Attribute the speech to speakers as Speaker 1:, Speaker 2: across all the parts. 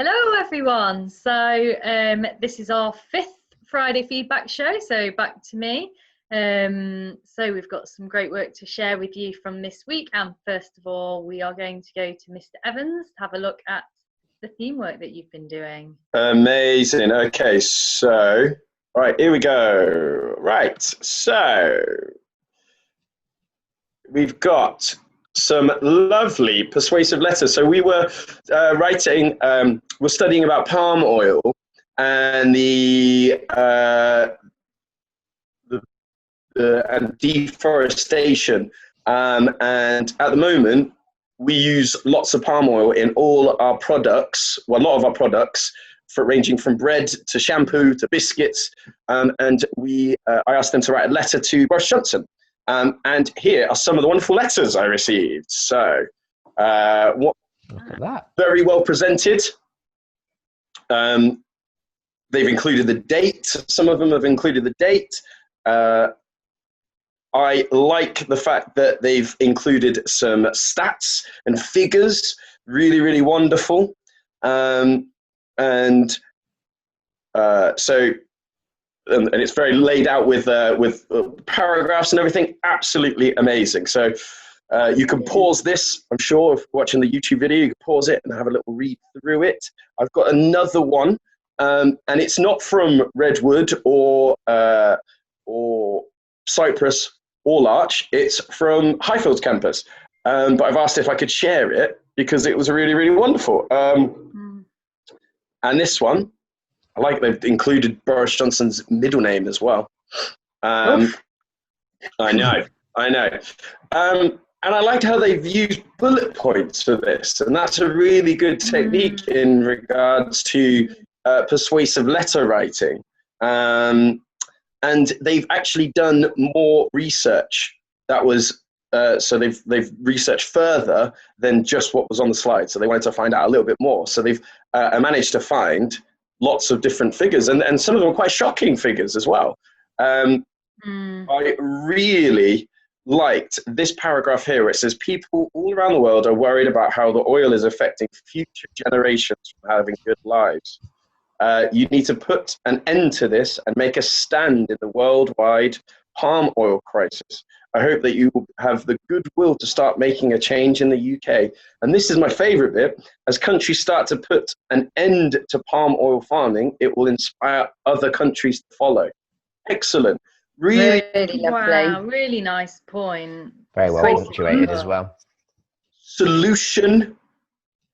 Speaker 1: Hello everyone. So this is our fifth Friday feedback show, so back to me. So we've got some great work to share with you from this week, and first of all we are going to go to Mr. Evans to have a look at the theme work that you've been doing.
Speaker 2: Amazing. Okay, so right, here we go. Right, so we've got some lovely persuasive letters. So we were we're studying about palm oil and and deforestation. And at the moment, we use lots of palm oil in all our products, well, a lot of our products, for ranging from bread to shampoo to biscuits. And I asked them to write a letter to Boris Johnson. And here are some of the wonderful letters I received. So,
Speaker 3: Look at that.
Speaker 2: Very well presented. They've included the date. Some of them have included the date. I like the fact that they've included some stats and figures. Really, really wonderful. And it's very laid out with paragraphs and everything. Absolutely amazing. So you can pause this. I'm sure if watching the YouTube video, you can pause it and have a little read through it. I've got another one, and it's not from Redwood or Cyprus or Larch. It's from Highfields campus, but I've asked if I could share it because it was really, really wonderful. And this one, I like they've included Boris Johnson's middle name as well. I know. And I liked how they've used bullet points for this, and that's a really good technique in regards to persuasive letter writing. And they've actually done more research. That was so they've researched further than just what was on the slide. So they wanted to find out a little bit more. So they've managed to find lots of different figures, and some of them are quite shocking figures as well. I really liked this paragraph here where it says people all around the world are worried about how the oil is affecting future generations from having good lives. You need to put an end to this and make a stand in the worldwide palm oil crisis. I hope that you will have the goodwill to start making a change in the UK. And this is my favorite bit. As countries start to put an end to palm oil farming, it will inspire other countries to follow. Excellent. Really
Speaker 1: lovely. Wow, really nice point.
Speaker 3: Very well punctuated as well.
Speaker 2: Solution.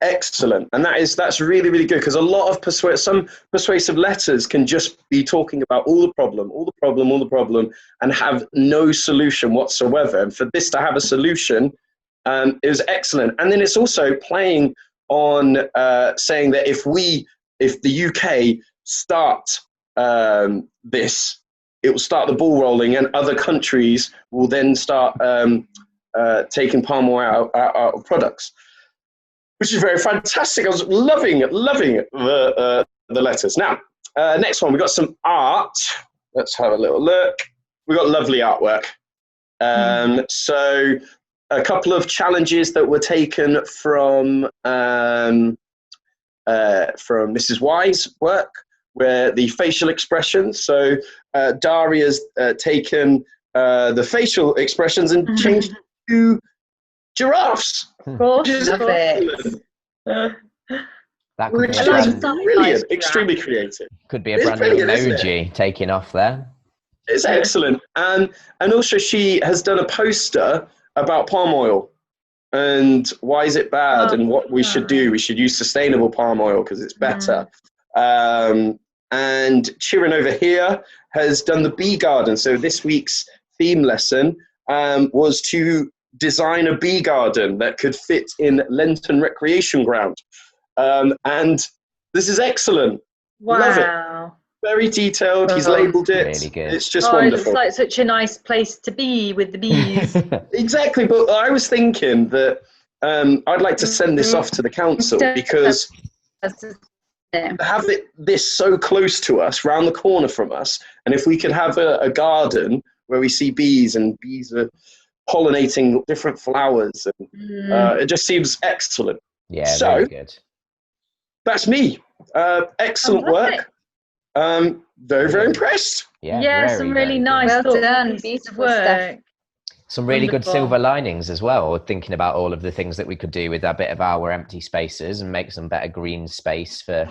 Speaker 2: Excellent. And that's really, really good, because a lot of some persuasive letters can just be talking about all the problem, and have no solution whatsoever. And for this to have a solution is excellent. And then it's also playing on saying that if the UK start this, it will start the ball rolling, and other countries will then start taking palm oil out of products, which is very fantastic. I was loving the letters. Now, next one, we've got some art. Let's have a little look. We've got lovely artwork. So a couple of challenges that were taken from Mrs. Y's work, where the facial expressions. So Daria's taken the facial expressions and changed to giraffes.
Speaker 1: Of course, love it.
Speaker 3: That could be
Speaker 2: brilliant, extremely creative.
Speaker 3: Could be a brand new emoji taking off there.
Speaker 2: It's excellent. And also she has done a poster about palm oil and why is it bad and what we should do. We should use sustainable palm oil because it's better. And Chiran over here has done the bee garden. So this week's theme lesson was to design a bee garden that could fit in Lenton Recreation Ground. And this is excellent.
Speaker 1: Wow.
Speaker 2: Love it. Very detailed. He's labelled it. Really good. It's just wonderful.
Speaker 1: It looks like such a nice place to be with the bees.
Speaker 2: Exactly. But I was thinking that I'd like to send this off to the council, because have this so close to us, round the corner from us, and if we could have a garden where we see bees, and bees are pollinating different flowers, and it just seems excellent.
Speaker 3: Yeah, very good.
Speaker 2: That's me. Excellent work. Very, very impressed.
Speaker 3: Yeah,
Speaker 1: some really nice
Speaker 4: well
Speaker 1: thoughtful
Speaker 4: done.
Speaker 1: pieces of
Speaker 4: Beautiful stuff.
Speaker 1: work.
Speaker 3: Some really good
Speaker 1: Wonderful.
Speaker 3: silver linings as well, thinking about all of the things that we could do with a bit of our empty spaces and make some better green space for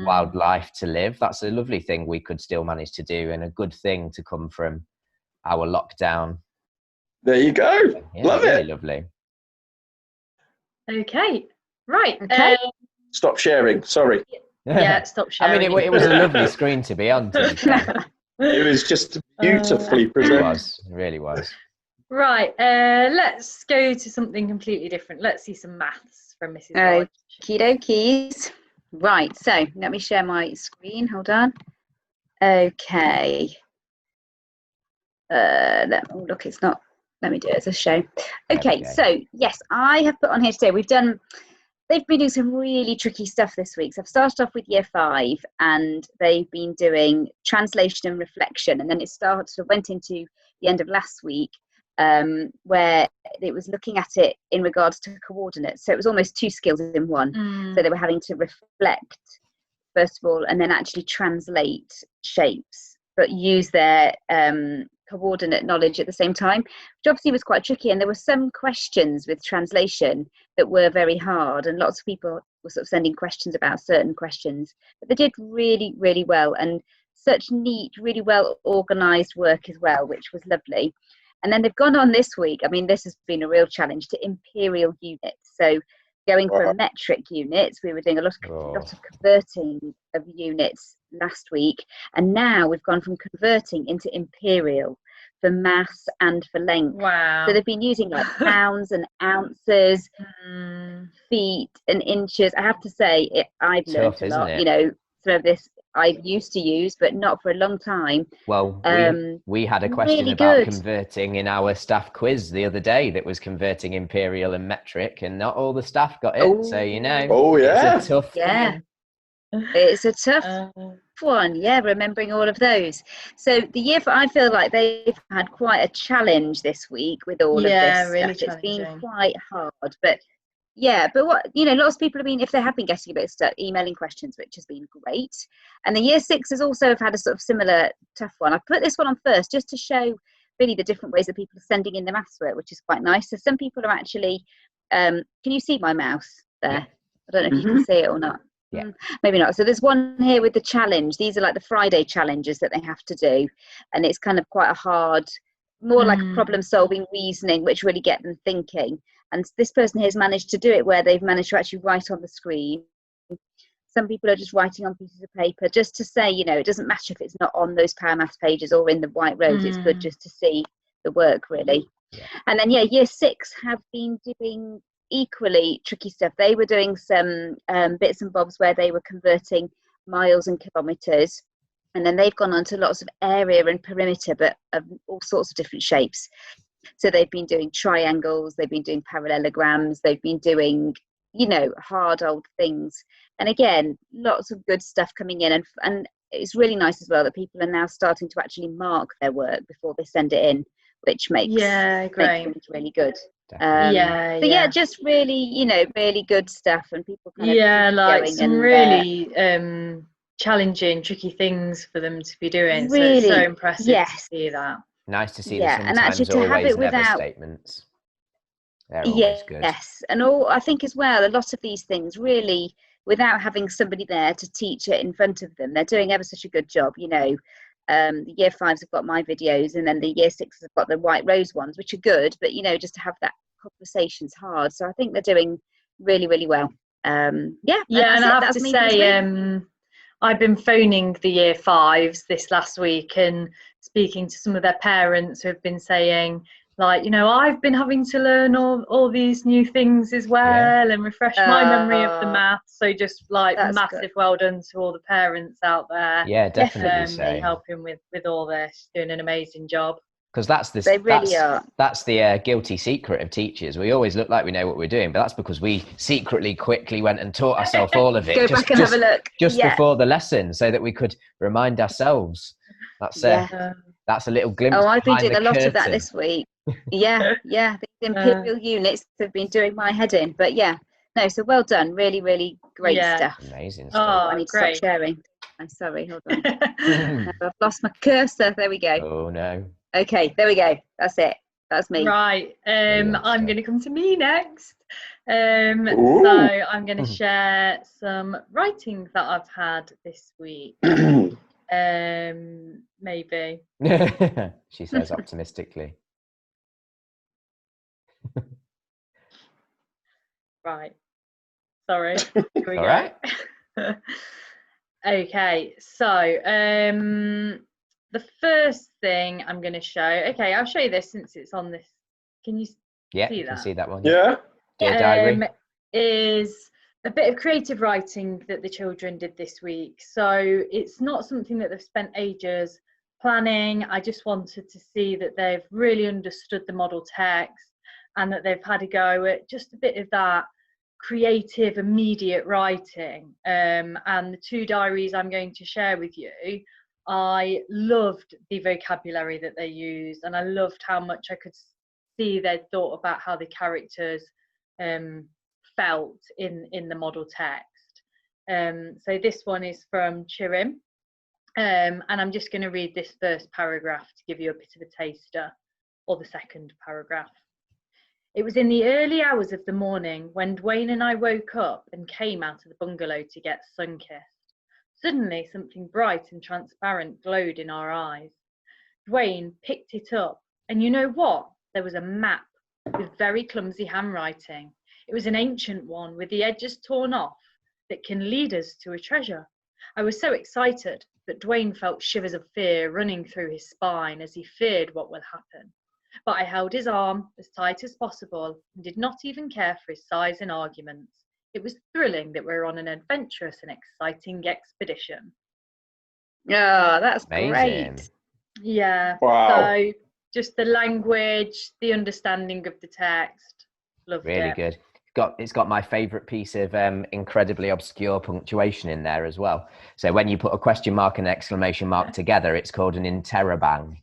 Speaker 3: wildlife to live. That's a lovely thing we could still manage to do, and a good thing to come from our lockdown.
Speaker 2: There you go.
Speaker 3: Yeah,
Speaker 2: Love
Speaker 3: really
Speaker 2: it.
Speaker 3: Lovely.
Speaker 1: Okay, right.
Speaker 4: Okay.
Speaker 2: Stop sharing. Sorry.
Speaker 1: Yeah, stop sharing.
Speaker 3: I mean, it was a lovely screen to be on, to be fair.
Speaker 2: It was just beautifully
Speaker 3: It
Speaker 2: presented.
Speaker 3: was. It really was.
Speaker 1: Right, let's go to something completely different. Let's see some maths from Mrs. Lodge.
Speaker 4: Okie dokies. Right, so let me share my screen. Hold on. Okay. Oh, look, it's not. Let me do it as a show. Okay, so yes, I have put on here today. They've been doing some really tricky stuff this week. So I've started off with year 5, and they've been doing translation and reflection, and then went into the end of last week, where it was looking at it in regards to coordinates. So it was almost 2 skills in one. So they were having to reflect first of all, and then actually translate shapes, but use their coordinate knowledge at the same time, which obviously was quite tricky. And there were some questions with translation that were very hard, and lots of people were sort of sending questions about certain questions, but they did really, really well, and such neat, really well organized work as well, which was lovely. And then they've gone on this week. I mean, this has been a real challenge, to imperial units. So going from metric units, we were doing a lot of converting of units last week, and now we've gone from converting into imperial for mass and for length.
Speaker 1: Wow.
Speaker 4: So they've been using like pounds and ounces, feet and inches. I have to say, I've learned a lot. You know, some of this I used to use, but not for a long time.
Speaker 3: Well, we had a question
Speaker 4: really
Speaker 3: about
Speaker 4: good.
Speaker 3: converting in our staff quiz the other day that was converting imperial and metric, and not all the staff got it. So, you know, it's a tough
Speaker 4: one. It's a tough one. Yeah, remembering all of those. So I feel like they've had quite a challenge this week with all of this
Speaker 1: really
Speaker 4: stuff. It's been quite hard, but what, lots of people have been, if they have been getting a bit stuck, emailing questions, which has been great. And the year 6s also have had a sort of similar tough one. I put this one on first just to show really the different ways that people are sending in the maths work, which is quite nice. So some people are actually, can you see my mouse there?
Speaker 3: Yeah.
Speaker 4: I don't know if you can see it or not.
Speaker 3: Yeah.
Speaker 4: Maybe not. So there's one here with the challenge. These are like the Friday challenges that they have to do. And it's kind of quite a hard, more like problem solving, reasoning, which really get them thinking. And this person here has managed to do it where they've managed to actually write on the screen. Some people are just writing on pieces of paper just to say, it doesn't matter if it's not on those Power Maths pages or in the white rows. It's good just to see the work, really. Yeah. And then, year 6 have been doing equally tricky stuff. They were doing some bits and bobs where they were converting miles and kilometres. And then they've gone on to lots of area and perimeter, but of all sorts of different shapes. So they've been doing triangles, they've been doing parallelograms, they've been doing, hard old things. And again, lots of good stuff coming in. And it's really nice as well that people are now starting to actually mark their work before they send it in, which makes things really good. Just really, really good stuff, and people kind of
Speaker 1: like some really challenging, tricky things for them to be doing. Really, so it's so impressive to see that.
Speaker 3: Nice to see the sometimes, and actually to have it without statements. They're always good.
Speaker 4: Yes, and I think as well, a lot of these things really, without having somebody there to teach it in front of them, they're doing ever such a good job. The year 5s have got my videos, and then the year 6s have got the white rose ones, which are good, but just to have that conversation's hard. So I think they're doing really, really well. And
Speaker 1: I have to say, I've been phoning the year 5s this last week and speaking to some of their parents who have been saying, like, I've been having to learn all these new things as well and refresh my memory of the maths. So just massive good. Well done to all the parents out there.
Speaker 3: Yeah, definitely.
Speaker 1: Helping with all this, doing an amazing job.
Speaker 3: Because that's the guilty secret of teachers. We always look like we know what we're doing, but that's because we secretly quickly went and taught ourselves all of it.
Speaker 4: Go back and have a look.
Speaker 3: Just before the lesson, so that we could remind ourselves. That's a little glimpse.
Speaker 4: Oh, I've been doing a lot
Speaker 3: curtain.
Speaker 4: of that this week. The imperial units have been doing my head in. But No, so well done. Really, really great stuff.
Speaker 3: Amazing
Speaker 1: Oh,
Speaker 3: stuff.
Speaker 4: I need to
Speaker 1: great.
Speaker 4: stop sharing. I'm sorry, hold on. No, I've lost my cursor. There we go.
Speaker 3: Oh no.
Speaker 4: Okay, there we go. That's it. That's me.
Speaker 1: Right. I'm
Speaker 3: stuff.
Speaker 1: going to come to me next. So
Speaker 2: Ooh.
Speaker 1: I'm going to share some writing that I've had this week. Maybe.
Speaker 3: She says optimistically.
Speaker 1: Right. Sorry. Here we
Speaker 3: All
Speaker 1: go.
Speaker 3: right.
Speaker 1: Okay. So the first thing I'm going to show. Okay, I'll show you this since it's on this. Can you
Speaker 3: Yeah,
Speaker 1: see
Speaker 3: you
Speaker 1: that?
Speaker 3: can see that one.
Speaker 2: Yeah.
Speaker 3: Dear Diary.
Speaker 1: Is a bit of creative writing that the children did this week. So it's not something that they've spent ages planning. I just wanted to see that they've really understood the model text and that they've had a go at just a bit of that creative, immediate writing. And the two diaries I'm going to share with you, I loved the vocabulary that they used, and I loved how much I could see they'd thought about how the characters felt in the model text. So this one is from Chirim, and I'm just going to read this first paragraph to give you a bit of a taster, or the second paragraph. It was in the early hours of the morning when Dwayne and I woke up and came out of the bungalow to get sun-kissed. Suddenly something bright and transparent glowed in our eyes. Dwayne picked it up, and you know what? There was a map with very clumsy handwriting. It was an ancient one with the edges torn off that can lead us to a treasure. I was so excited that Dwayne felt shivers of fear running through his spine as he feared what would happen. But I held his arm as tight as possible and did not even care for his sighs and arguments. It was thrilling that we were on an adventurous and exciting expedition.
Speaker 4: Oh, that's
Speaker 3: Amazing.
Speaker 4: great.
Speaker 1: Yeah.
Speaker 2: Wow.
Speaker 1: So just the language, the understanding of the text. Loved
Speaker 3: Really
Speaker 1: it.
Speaker 3: good. It's got my favourite piece of incredibly obscure punctuation in there as well. So when you put a question mark and an exclamation mark together, it's called an interrobang.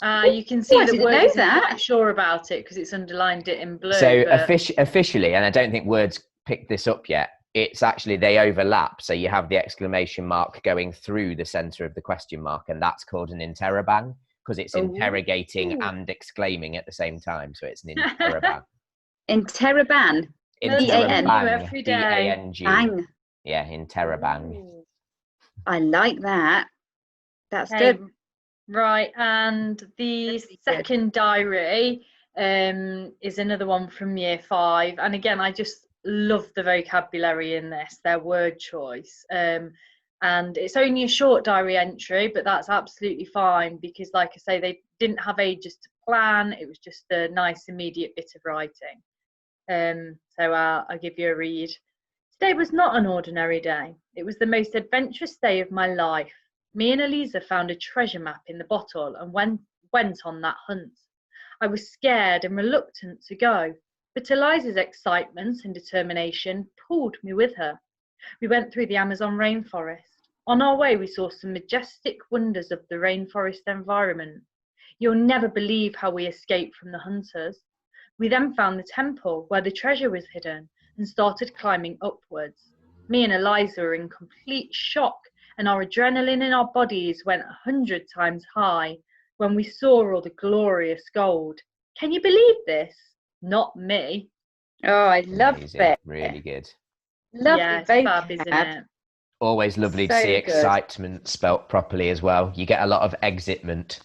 Speaker 1: You can see
Speaker 4: I
Speaker 1: that
Speaker 4: didn't
Speaker 1: Word
Speaker 4: know
Speaker 1: isn't
Speaker 4: that.
Speaker 1: quite sure about it because it's underlined it in blue.
Speaker 3: So
Speaker 1: but
Speaker 3: officially, and I don't think Word's picked this up yet, it's actually, they overlap. So you have the exclamation mark going through the centre of the question mark, and that's called an interrobang because it's interrogating and exclaiming at the same time. So it's an interrobang.
Speaker 4: Interroban.
Speaker 3: Interrobang.
Speaker 1: every day.
Speaker 3: B-A-N-G.
Speaker 4: Bang.
Speaker 3: Yeah, interrobang.
Speaker 4: I like that. That's
Speaker 1: Okay,
Speaker 4: good.
Speaker 1: right, and the
Speaker 4: Really good.
Speaker 1: second diary is another one from year 5, and again I just love the vocabulary in this, their word choice, and it's only a short diary entry, but that's absolutely fine because, like I say, they didn't have ages to plan. It was just a nice immediate bit of writing. So I'll give you a read. Today was not an ordinary day. It was the most adventurous day of my life. Me and Eliza found a treasure map in the bottle and went on that hunt. I was scared and reluctant to go, but Eliza's excitement and determination pulled me with her. We went through the Amazon rainforest. On our way, we saw some majestic wonders of the rainforest environment. You'll never believe how we escaped from the hunters. We then found the temple where the treasure was hidden and started climbing upwards. Me and Eliza were in complete shock, and our adrenaline in our bodies went 100 times high when we saw all the glorious gold. Can you believe this? Not me.
Speaker 4: Oh, I love
Speaker 3: Amazing.
Speaker 4: it.
Speaker 3: Really good.
Speaker 4: Lovely
Speaker 1: Yeah, it's fab, isn't
Speaker 4: vocab.
Speaker 1: it?
Speaker 3: Always lovely to
Speaker 4: So
Speaker 3: see
Speaker 4: good.
Speaker 3: excitement spelt properly as well. You get a lot of exitment,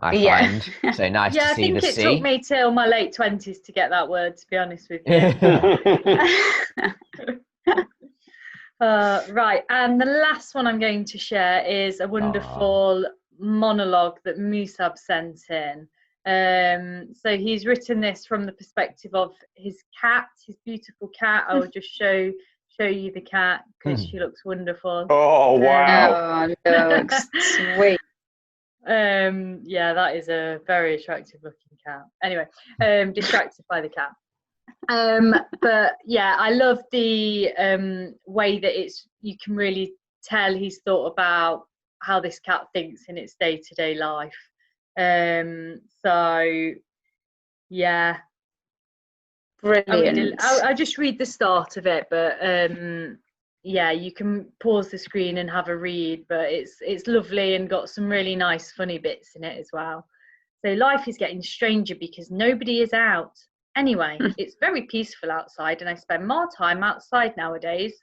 Speaker 3: I
Speaker 4: Yeah.
Speaker 3: find. So nice
Speaker 1: Yeah,
Speaker 3: to
Speaker 1: I
Speaker 3: see
Speaker 1: think
Speaker 3: the
Speaker 1: it
Speaker 3: C.
Speaker 1: took me till my late 20s to get that word, to be honest with you. Right, and the last one I'm going to share is a wonderful monologue that Musab sent in. So he's written this from the perspective of his cat, his beautiful cat. I will just show you the cat because she looks wonderful.
Speaker 2: Oh, wow.
Speaker 4: Oh, looks sweet.
Speaker 1: Yeah, that is a very attractive looking cat. Anyway, distracted by the cat. But yeah, I love the way that you can really tell he's thought about how this cat thinks in its day-to-day life. So yeah,
Speaker 4: Brilliant.
Speaker 1: I'll just read the start of it, but yeah, you can pause the screen and have a read, but it's lovely and got some really nice funny bits in it as well. So life is getting stranger because nobody is out. Anyway, it's very peaceful outside and I spend more time outside nowadays.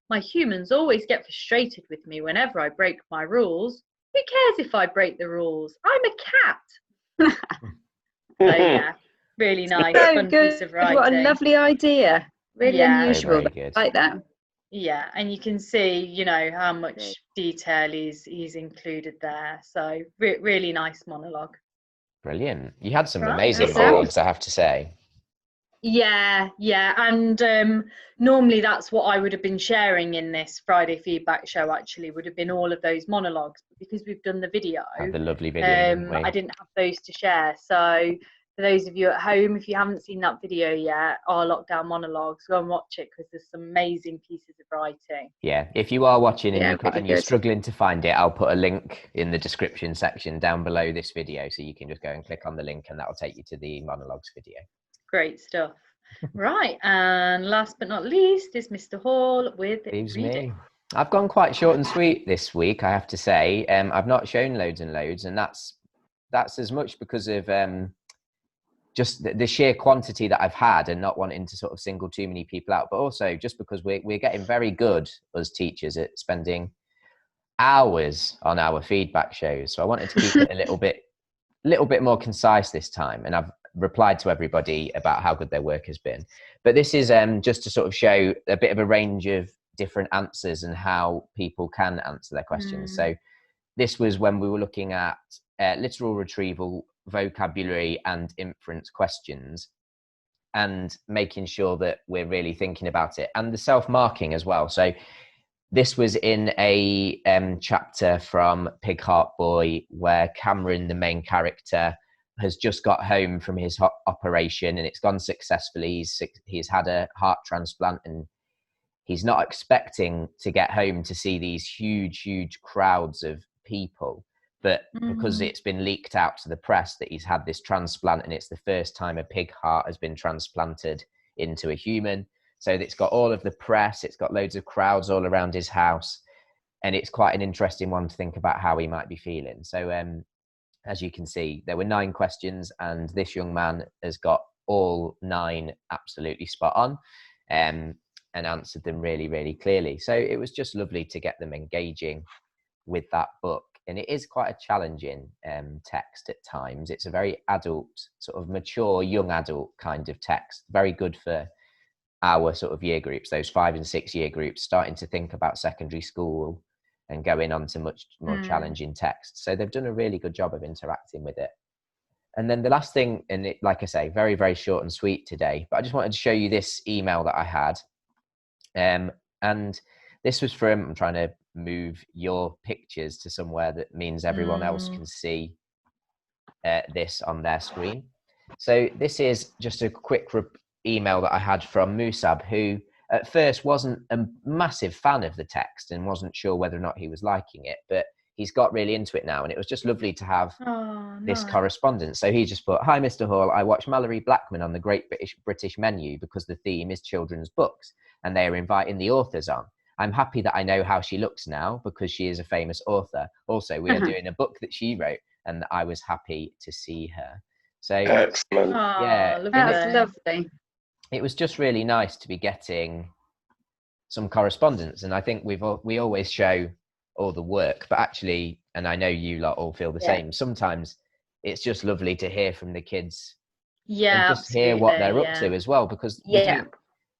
Speaker 1: My humans always get frustrated with me whenever I break my rules. Who cares if I break the rules? I'm a cat. So yeah, really nice,
Speaker 4: So
Speaker 1: fun
Speaker 4: good.
Speaker 1: piece of writing.
Speaker 4: What a lovely idea. Really unusual.
Speaker 3: Very good.
Speaker 4: I like that.
Speaker 1: Yeah, and you can see, you know, how much detail he's included there. So really nice monologue.
Speaker 3: Brilliant. You had some
Speaker 1: Right,
Speaker 3: amazing
Speaker 4: that's
Speaker 3: monologues, I have to say.
Speaker 1: Yeah, and normally that's what I would have been sharing in this Friday feedback show, actually, would have been all of those monologues. But because we've done the video,
Speaker 3: Had the lovely video, didn't we?
Speaker 1: I didn't have those to share. So for those of you at home, if you haven't seen that video yet, our lockdown monologues, go and watch it because there's some amazing pieces of writing.
Speaker 3: Yeah, if you are watching and,
Speaker 4: really
Speaker 3: you're
Speaker 4: good.
Speaker 3: struggling to find it, I'll put a link in the description section down below this video, so you can just go and click on the link and that'll take you to the monologues video.
Speaker 1: Great stuff. Right, and last but not least is Mr. Hall with
Speaker 3: Leaves
Speaker 1: reading.
Speaker 3: me. I've gone quite short and sweet this week, I have to say. I've not shown loads and loads, and that's as much because of just the sheer quantity that I've had and not wanting to sort of single too many people out, but also just because we're getting very good as teachers at spending hours on our feedback shows. So I wanted to keep it a little bit more concise this time, and I've replied to everybody about how good their work has been. But this is just to sort of show a bit of a range of different answers and how people can answer their questions. So this was when we were looking at literal retrieval, vocabulary and inference questions, and making sure that we're really thinking about it, and the self-marking as well. So this was in a chapter from Pig Heart Boy, where Cameron, the main character, has just got home from his operation and it's gone successfully. He's had a heart transplant and he's not expecting to get home to see these huge crowds of people. But because it's been leaked out to the press that he's had this transplant and it's the first time a pig heart has been transplanted into a human. So it's got all of the press, it's got loads of crowds all around his house. And it's quite an interesting one to think about how he might be feeling. So as you can see, there were 9 questions and this young man has got all 9 absolutely spot on and answered them really clearly. So it was just lovely to get them engaging with that book. And it is quite a challenging text at times. It's a very adult, sort of mature, young adult kind of text. Very good for our sort of year groups, those 5 and 6 year groups, starting to think about secondary school and going on to much more challenging texts. So they've done a really good job of interacting with it. And then the last thing, and it, like I say, very short and sweet today, but I just wanted to show you this email that I had. And this was from, I'm trying to move your pictures to somewhere that means everyone else can see this on their screen. So this is just a quick email that I had from Musab, who at first wasn't a massive fan of the text and wasn't sure whether or not he was liking it, but he's got really into it now, and it was just lovely to have this correspondence. So he just put, "Hi Mr. Hall, I watch Mallory Blackman on the Great British Menu because the theme is children's books and they are inviting the authors on. I'm happy that I know how she looks now because she is a famous author. Also, we are doing a book that she wrote and I was happy to see her." So
Speaker 2: excellent.
Speaker 3: Yeah,
Speaker 4: that's lovely.
Speaker 3: It was just really nice to be getting some correspondence. And I think we always show all the work, but actually, and I know you lot all feel the same, sometimes it's just lovely to hear from the kids and just hear what they're up to as well, because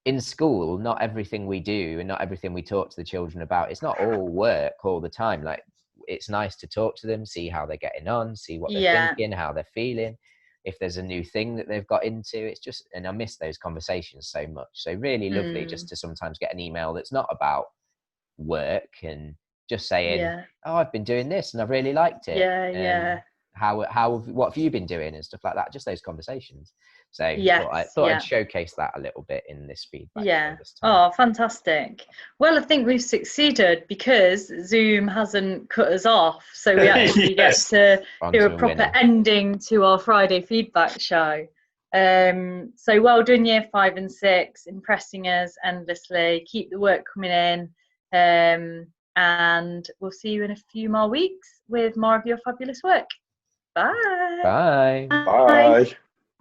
Speaker 3: in school, not everything we do and not everything we talk to the children about, it's not all work all the time. Like, it's nice to talk to them, see how they're getting on, see what they're thinking, how they're feeling, if there's a new thing that they've got into. It's just, and I miss those conversations so much. So really lovely just to sometimes get an email that's not about work and just saying, "Oh, I've been doing this and I've really liked it. What have you been doing?" and stuff like that. Just those conversations. So I thought I'd showcase that a little bit in this feedback. This time.
Speaker 1: Oh, fantastic. Well, I think we've succeeded because Zoom hasn't cut us off. So we actually get to do a proper ending to our Friday feedback show. So well done year 5 and 6, impressing us endlessly. Keep the work coming in, and we'll see you in a few more weeks with more of your fabulous work. Bye.
Speaker 3: Bye.
Speaker 2: Bye.